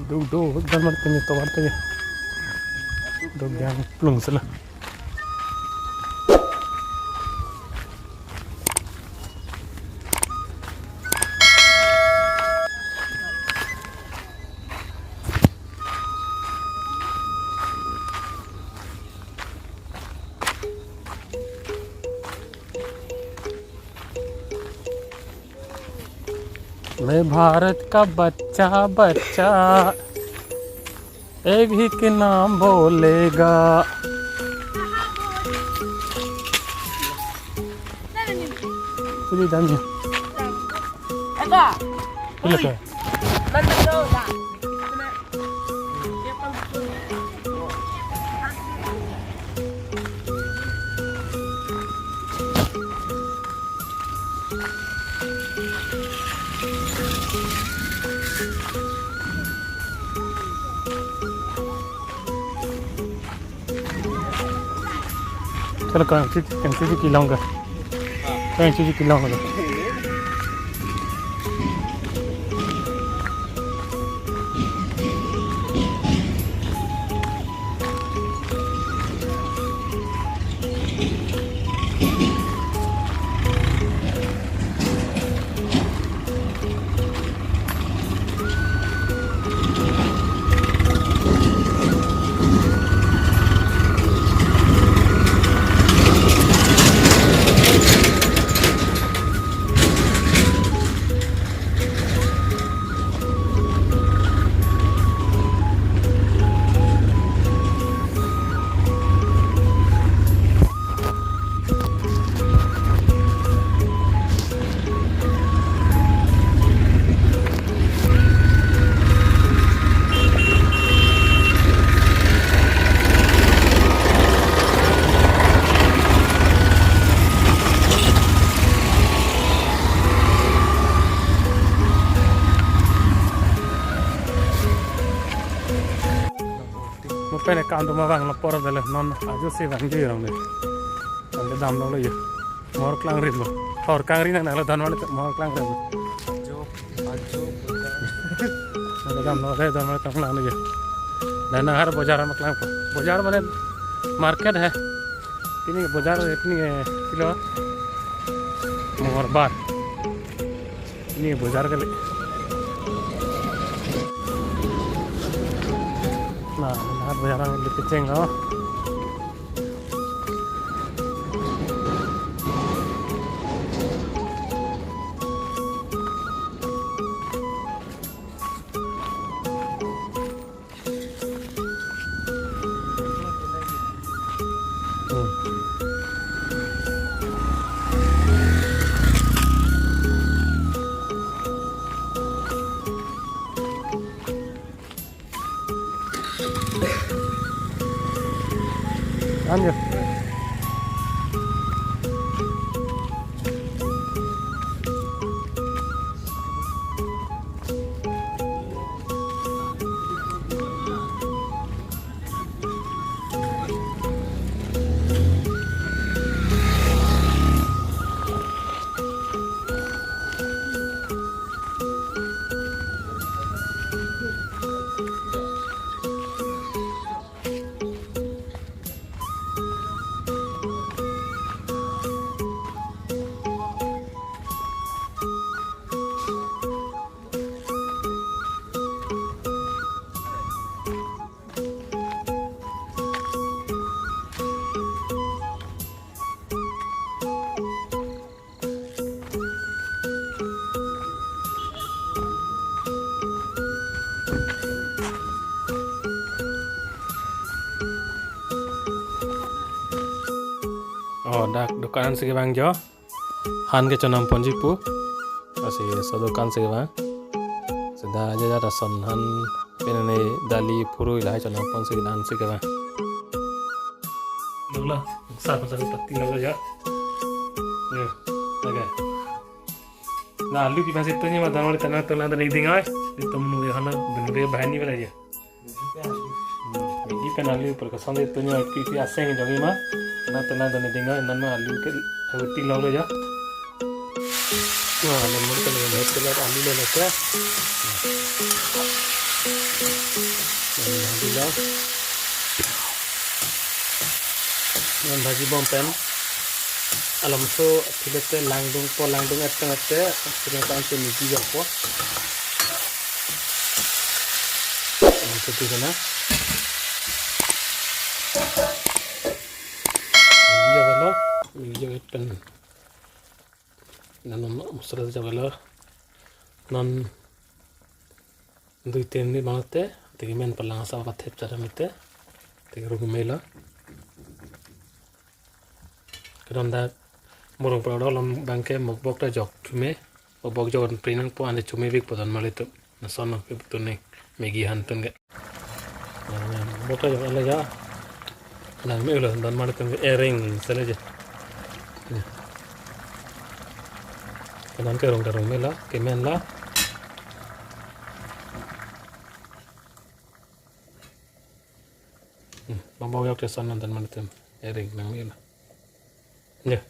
Duduk dan martanya to martanya. Dog yang plung sila. मैं भारत का बच्चा बच्चा एक ही के नाम बोलेगा तुझे जान क्या चलो कौन सी खिलाऊंगा कौन सी खिलाऊंगा Pene kanto mawang lapor dele non ajo se bang ju rong de ande dam lo ye mor klang rin lo or kang rin na la dan wale mor klang rin jo ajo ande dam lo dan wale kang lang ye dan har बाजार में klang बाजार Mane market है ini बाजार ini kilo mor bar ini बाजार kali nah bayaran di Piceng loh. Lanjut. Oh, dak dukanan sige bang jo han ke chonam ponjipu asi so dukan sige bang seda aja jara son han penane dali purui lai chonam pon sige dan sige bang dogla sa patti laga ya ye oke na alu ki basi tanya ma danwali tanah tola dan ning dingai tumnu ye hana binure bahani bela ye di penali पर कसम दे तन्या की आसे के जगह मा ना तना दने देंगा none आलू के रोटी low ले जा तो आलू मुड़ के ले आलू ले लेते Bagi daw. Yan bagi bom pen. Alam so pilete langdung at tengate ternyata anche migi po. Itu tu kana. Migi at pen. Nanon musra jagala. Non दुई तीन दिन बनाते तेगी मेन पल्ला सा बात है चरा मिते तेगी रुक मेला करंदा मुरुंग पड़ो लम बैंके मकबक टा जॉक चुमे मकबक जॉक प्रीनंग पो आने चुमे भी पदन माले तो नसन के तो ने मेगी हंतन के बोटा जॉक ले जा ना में उला दन माले तो एरिंग चले जे कदन के रुंग मेला के मेन ला Bang bawang yang kesan nanti mana tem, ering nang ini lah. Ya.